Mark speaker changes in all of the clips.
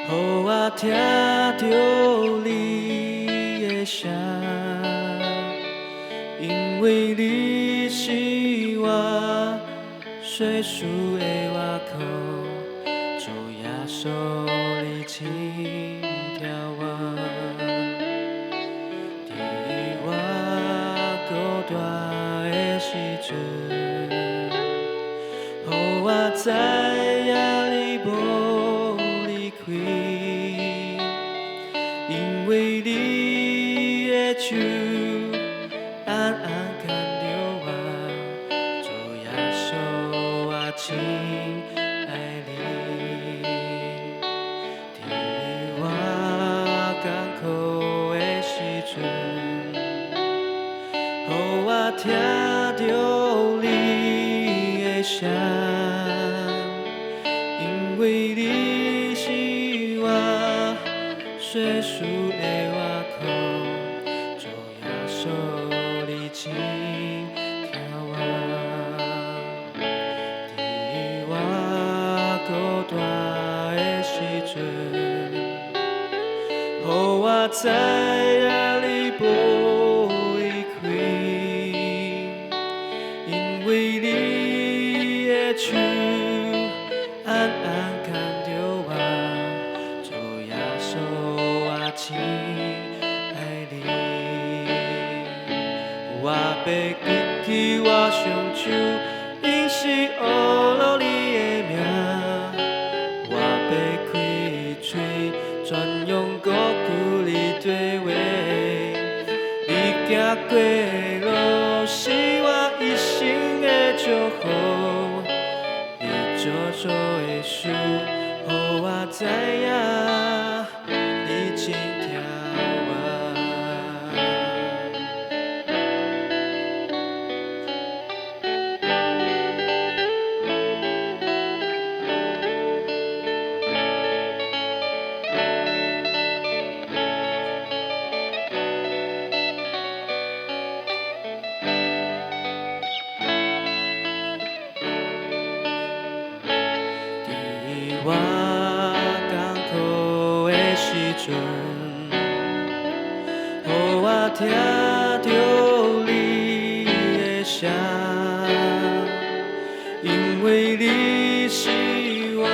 Speaker 1: 予我听到你的声，因为你是我随时的外壳，主耶稣你心跳我，伫我孤单的时阵，予我知影你无离开，因为你的手暗暗牵着我，主耶稣我真爱你，伫我艰苦的时阵，予我听到你的声，因为你是我随时的外壳，主耶稣你真疼我，伫我孤单的时阵，予我知影你无离开，因为你的手暗暗牵着我，主耶稣我真爱你。我要举起我双手，因是学了你的名。我要开嘴，全用歌句你对话。你行过的路是我一生的祝福。你做做的事，予我知影你真疼我。伫我艰苦的时阵，予我听到你的声，因为你是我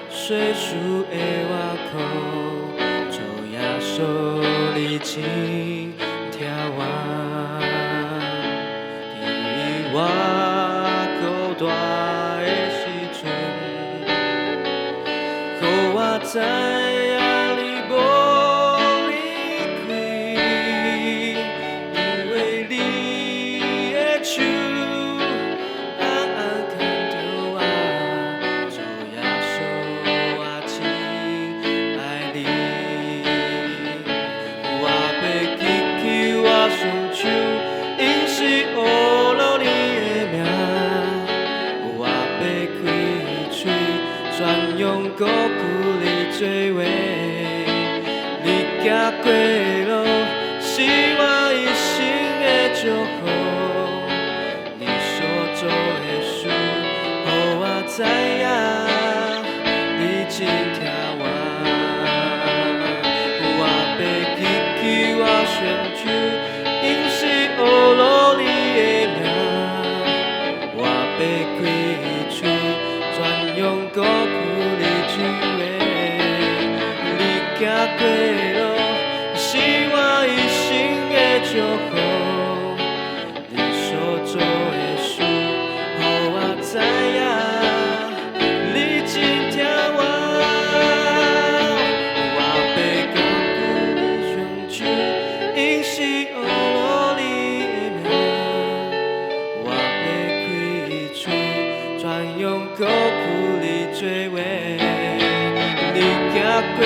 Speaker 1: 随时的外壳，主耶稣你真疼我，伫我孤单的时阵。予我知影你无离开，因为你的手暗暗牵着我，主耶稣我真爱你。我要举起我双手，因是学了你的名。我要开嘴，全用歌句你做话。你行过的路是我一生的祝福。你所做的事，予我知影你真疼我。我要举起我双手，因是学了你的名。我要开嘴，全用歌句你做话。你行过的路是我一生的祝福。你所做的事，予我知影你真疼我。我要高举你双手，因是学了你的名。我要开嘴，全用歌句你做话。你行过